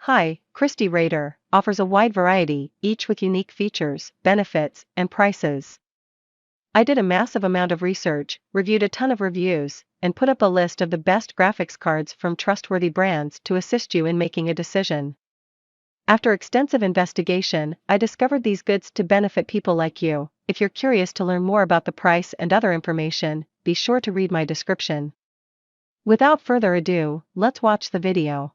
Hi, Christie Rader offers a wide variety, each with unique features, benefits, and prices. I did a massive amount of research, reviewed a ton of reviews, and put up a list of the best graphics cards from trustworthy brands to assist you in making a decision. After extensive investigation, I discovered these goods to benefit people like you. If you're curious to learn more about the price and other information, be sure to read my description. Without further ado, let's watch the video.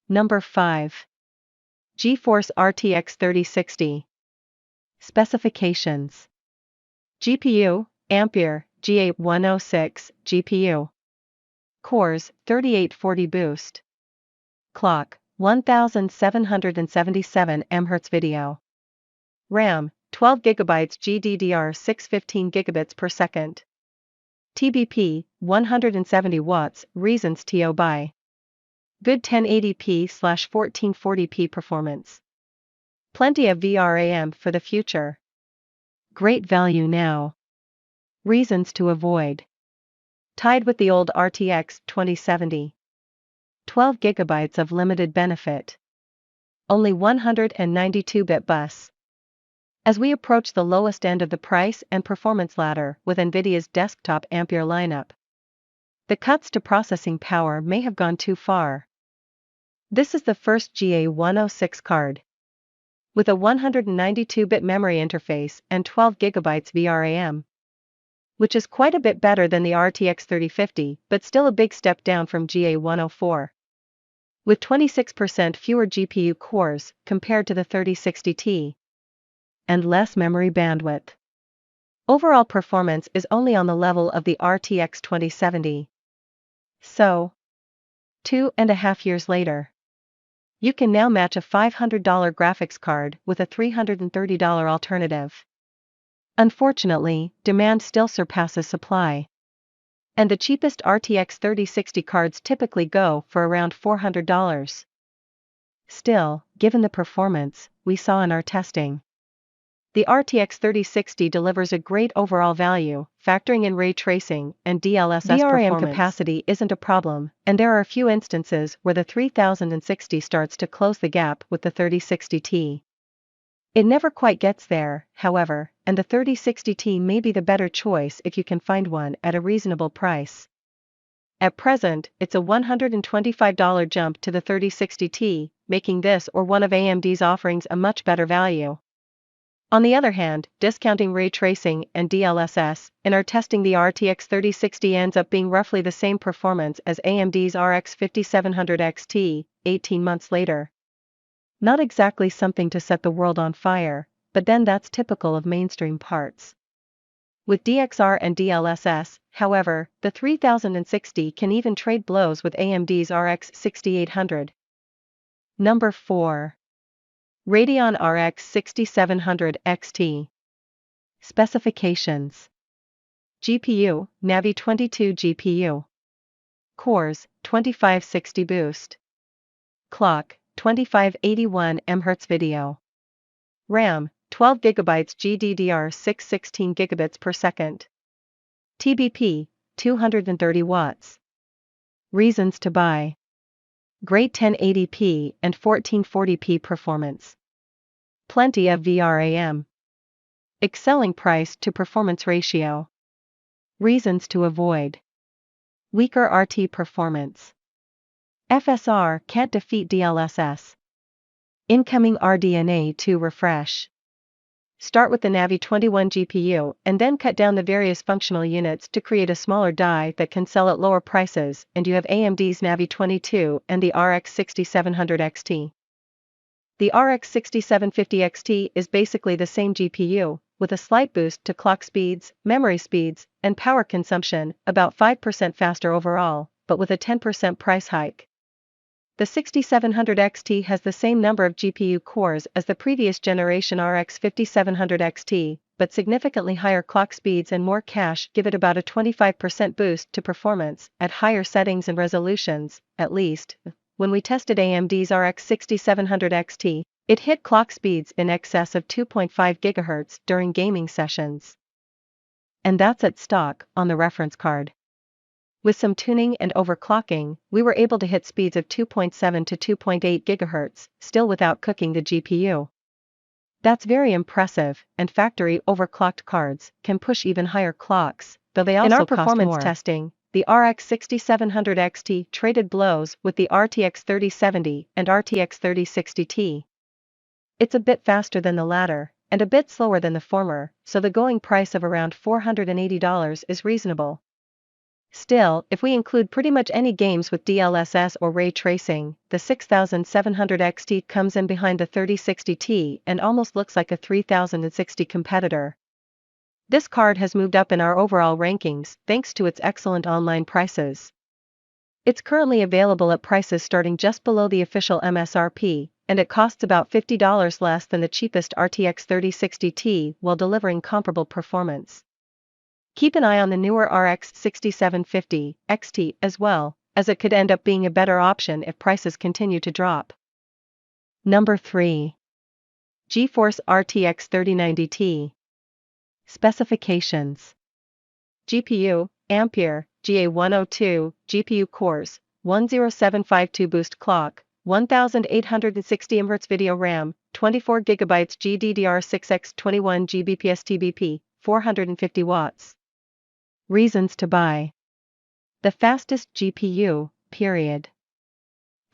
Number 5. GeForce RTX 3060. Specifications. GPU, Ampere, G8106, GPU. Cores, 3840 boost. Clock, 1777 MHz video. RAM, 12 GB GDDR6 15 GB per second. TBP, 170 watts, reasons TO buy. Good 1080p/1440p performance. Plenty of VRAM for the future. Great value now. Reasons to avoid. Tied with the old RTX 2070. 12 GB of limited benefit. Only 192-bit bus. As we approach the lowest end of the price and performance ladder with NVIDIA's desktop Ampere lineup, the cuts to processing power may have gone too far. This is the first GA106 card. With a 192-bit memory interface and 12 GB VRAM. Which is quite a bit better than the RTX 3050, but still a big step down from GA104. With 26% fewer GPU cores compared to the 3060 Ti. And less memory bandwidth. Overall performance is only on the level of the RTX 2070. So, 2.5 years later, you can now match a $500 graphics card with a $330 alternative. Unfortunately, demand still surpasses supply. And the cheapest RTX 3060 cards typically go for around $400. Still, given the performance we saw in our testing, the RTX 3060 delivers a great overall value, factoring in ray tracing and DLSS VRAM capacity isn't a problem, and there are a few instances where the 3060 starts to close the gap with the 3060 Ti. It never quite gets there, however, and the 3060 Ti may be the better choice if you can find one at a reasonable price. At present, it's a $125 jump to the 3060 Ti, making this or one of AMD's offerings a much better value. On the other hand, discounting ray tracing and DLSS, in our testing the RTX 3060 ends up being roughly the same performance as AMD's RX 5700 XT, 18 months later. Not exactly something to set the world on fire, but then that's typical of mainstream parts. With DXR and DLSS, however, the 3060 can even trade blows with AMD's RX 6800. Number 4. Radeon RX 6700 XT. Specifications. GPU, Navi 22 GPU. Cores, 2560 boost. Clock, 2581 MHz video. RAM, 12 GB GDDR6 16 GB per second. TBP, 230 watts. Reasons to buy. Great 1080p and 1440p performance. Plenty of VRAM. Excelling price to performance ratio. Reasons to avoid. Weaker RT performance. FSR can't defeat DLSS. Incoming RDNA to refresh. Start with the Navi 21 GPU and then cut down the various functional units to create a smaller die that can sell at lower prices, and you have AMD's Navi 22 and the RX 6700 XT. The RX 6750 XT is basically the same GPU, with a slight boost to clock speeds, memory speeds, and power consumption, about 5% faster overall, but with a 10% price hike. The 6700 XT has the same number of GPU cores as the previous generation RX 5700 XT, but significantly higher clock speeds and more cache give it about a 25% boost to performance at higher settings and resolutions, at least. When we tested AMD's RX 6700 XT, it hit clock speeds in excess of 2.5 GHz during gaming sessions. And that's at stock on the reference card. With some tuning and overclocking, we were able to hit speeds of 2.7 to 2.8 GHz, still without cooking the GPU. That's very impressive, and factory overclocked cards can push even higher clocks, though they also In our cost more. performance testing, The RX 6700 XT traded blows with the RTX 3070 and RTX 3060 Ti. It's a bit faster than the latter, and a bit slower than the former, so the going price of around $480 is reasonable. Still, if we include pretty much any games with DLSS or ray tracing, the 6700 XT comes in behind the 3060 Ti and almost looks like a 3060 competitor. This card has moved up in our overall rankings thanks to its excellent online prices. It's currently available at prices starting just below the official MSRP, and it costs about $50 less than the cheapest RTX 3060 Ti while delivering comparable performance. Keep an eye on the newer RX 6750 XT as well, as it could end up being a better option if prices continue to drop. Number 3. GeForce RTX 3090 Ti. Specifications. GPU, Ampere, GA102, GPU cores, 10752 boost clock, 1860 Hz video RAM, 24GB GDDR6X 21GB PSTBP, 450 watts. Reasons to buy. The fastest GPU, period.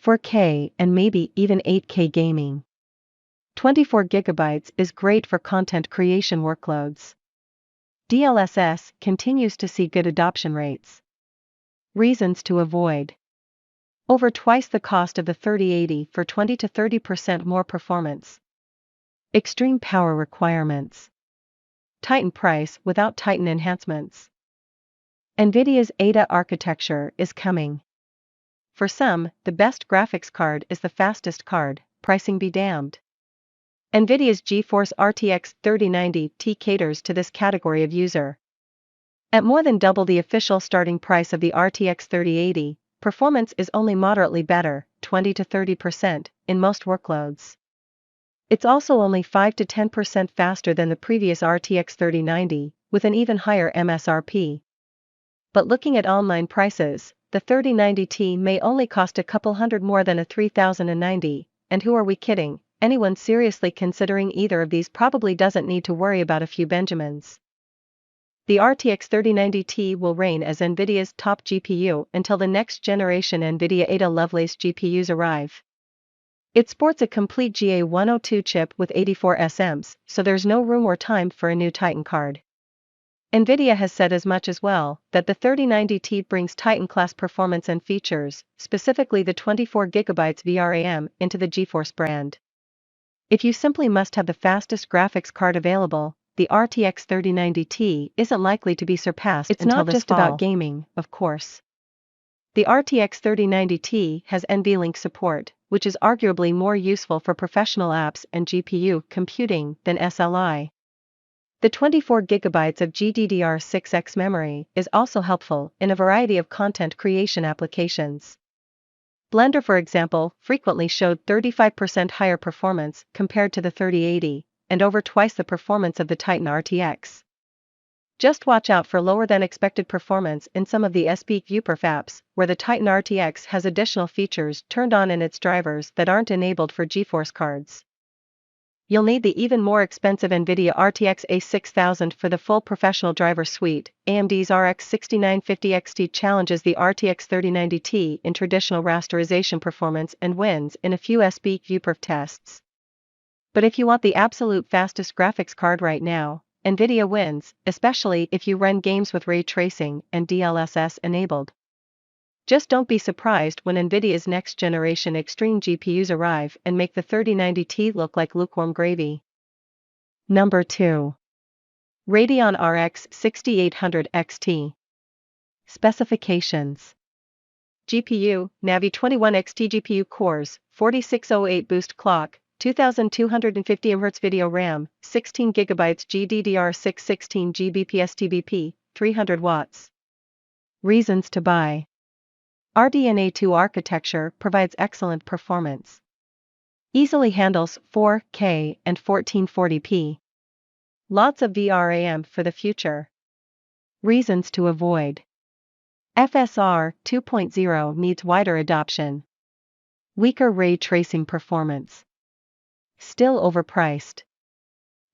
4K and maybe even 8K gaming. 24GB is great for content creation workloads. DLSS continues to see good adoption rates. Reasons to avoid. Over twice the cost of the 3080 for 20 to 30% more performance. Extreme power requirements. Titan price without Titan enhancements. NVIDIA's Ada architecture is coming. For some, the best graphics card is the fastest card, pricing be damned. NVIDIA's GeForce RTX 3090 Ti caters to this category of user. At more than double the official starting price of the RTX 3080, performance is only moderately better, 20 to 30%, in most workloads. It's also only 5 to 10% faster than the previous RTX 3090, with an even higher MSRP. But looking at online prices, the 3090 Ti may only cost a couple hundred more than a 3090, and who are we kidding? Anyone seriously considering either of these probably doesn't need to worry about a few Benjamins. The RTX 3090 Ti will reign as NVIDIA's top GPU until the next generation NVIDIA Ada Lovelace GPUs arrive. It sports a complete GA102 chip with 84 SMs, so there's no room or time for a new Titan card. NVIDIA has said as much as well, that the 3090 Ti brings Titan-class performance and features, specifically the 24GB VRAM, into the GeForce brand. If you simply must have the fastest graphics card available, the RTX 3090 Ti isn't likely to be surpassed until this fall. It's not just about gaming, of course. The RTX 3090 Ti has NVLink support, which is arguably more useful for professional apps and GPU computing than SLI. The 24GB of GDDR6X memory is also helpful in a variety of content creation applications. Blender, for example, frequently showed 35% higher performance compared to the 3080, and over twice the performance of the Titan RTX. Just watch out for lower than expected performance in some of the SB UPerf apps, where the Titan RTX has additional features turned on in its drivers that aren't enabled for GeForce cards. You'll need the even more expensive NVIDIA RTX A6000 for the full professional driver suite. AMD's RX 6950 XT challenges the RTX 3090 Ti in traditional rasterization performance and wins in a few SB UPerf tests. But if you want the absolute fastest graphics card right now, NVIDIA wins, especially if you run games with ray tracing and DLSS enabled. Just don't be surprised when NVIDIA's next-generation extreme GPUs arrive and make the 3090 Ti look like lukewarm gravy. Number 2. Radeon RX 6800 XT. Specifications. GPU, Navi 21 XT GPU cores, 4608 boost clock, 2250 Hz video RAM, 16GB GDDR6 16GB PSTBP, 300 watts. Reasons to buy. RDNA 2 architecture provides excellent performance. Easily handles 4K and 1440p. Lots of VRAM for the future. Reasons to avoid. FSR 2.0 needs wider adoption. Weaker ray tracing performance. Still overpriced.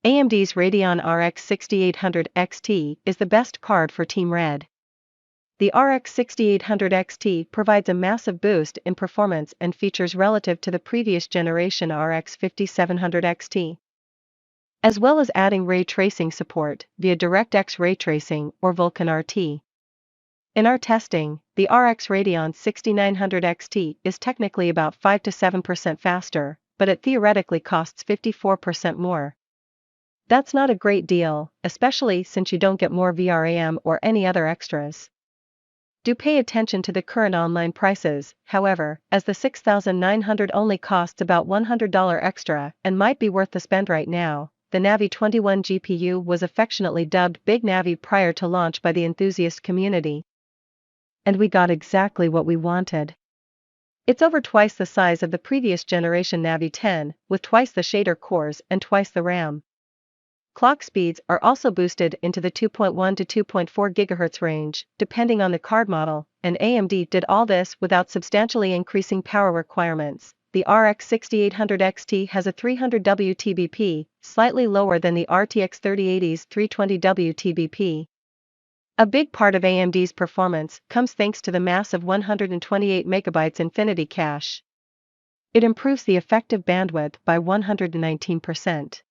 AMD's Radeon RX 6800 XT is the best card for Team Red. The RX 6800 XT provides a massive boost in performance and features relative to the previous generation RX 5700 XT, as well as adding ray tracing support via DirectX ray tracing or Vulkan RT. In our testing, the RX Radeon 6900 XT is technically about 5 to 7% faster, but it theoretically costs 54% more. That's not a great deal, especially since you don't get more VRAM or any other extras. Do pay attention to the current online prices, however, as the 6900 only costs about $100 extra and might be worth the spend right now. The Navi 21 GPU was affectionately dubbed Big Navi prior to launch by the enthusiast community. And we got exactly what we wanted. It's over twice the size of the previous generation Navi 10, with twice the shader cores and twice the RAM. Clock speeds are also boosted into the 2.1 to 2.4 GHz range, depending on the card model, and AMD did all this without substantially increasing power requirements. The RX 6800 XT has a 300 WTBP, slightly lower than the RTX 3080's 320 WTBP. A big part of AMD's performance comes thanks to the massive 128 MB Infinity Cache. It improves the effective bandwidth by 119%.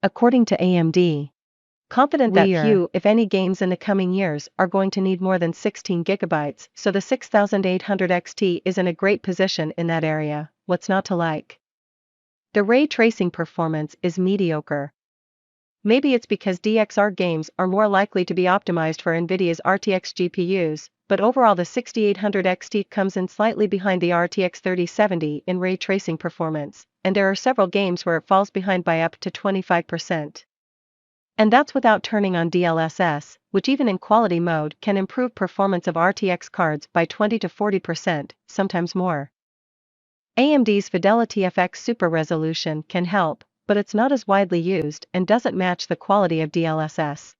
According to AMD, confident that few, if any, games in the coming years are going to need more than 16 GB, so the 6800 XT is in a great position in that area. What's not to like? The ray tracing performance is mediocre. Maybe it's because DXR games are more likely to be optimized for NVIDIA's RTX GPUs, but overall the 6800 XT comes in slightly behind the RTX 3070 in ray tracing performance, and there are several games where it falls behind by up to 25%. And that's without turning on DLSS, which even in quality mode can improve performance of RTX cards by 20 to 40%, sometimes more. AMD's Fidelity FX Super Resolution can help, but it's not as widely used and doesn't match the quality of DLSS.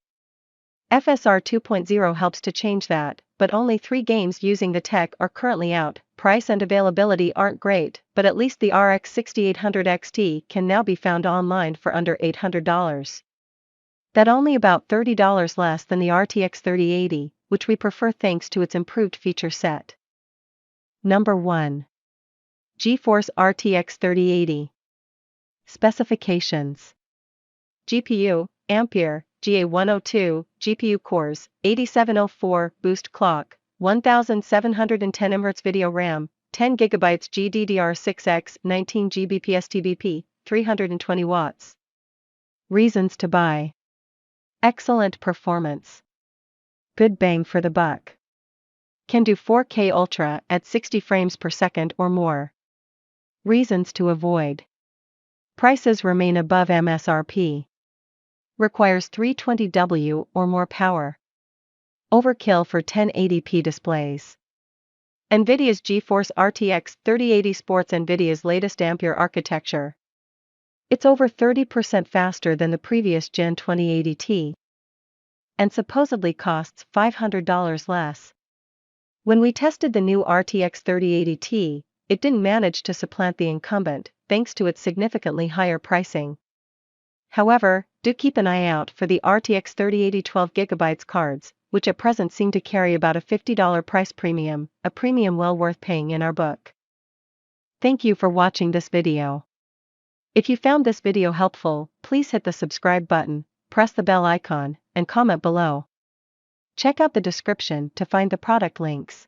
FSR 2.0 helps to change that, but only 3 games using the tech are currently out. Price and availability aren't great, but at least the RX 6800 XT can now be found online for under $800. That's only about $30 less than the RTX 3080, which we prefer thanks to its improved feature set. Number 1. GeForce RTX 3080. Specifications. GPU, Ampere, GA102, GPU cores, 8704, boost clock, 1710 Hz video RAM, 10 GB GDDR6X, 19 GB PSTBP, 320 watts. Reasons to buy. Excellent performance. Good bang for the buck. Can do 4K Ultra at 60 frames per second or more. Reasons to avoid. Prices remain above MSRP. Requires 320W or more power. Overkill for 1080p displays. NVIDIA's GeForce RTX 3080 sports NVIDIA's latest Ampere architecture. It's over 30% faster than the previous Gen 2080 Ti, and supposedly costs $500 less. When we tested the new RTX 3080 Ti, it didn't manage to supplant the incumbent, thanks to its significantly higher pricing. However, do keep an eye out for the RTX 3080 12GB cards, which at present seem to carry about a $50 price premium, a premium well worth paying in our book. Thank you for watching this video. If you found this video helpful, please hit the subscribe button, press the bell icon, and comment below. Check out the description to find the product links.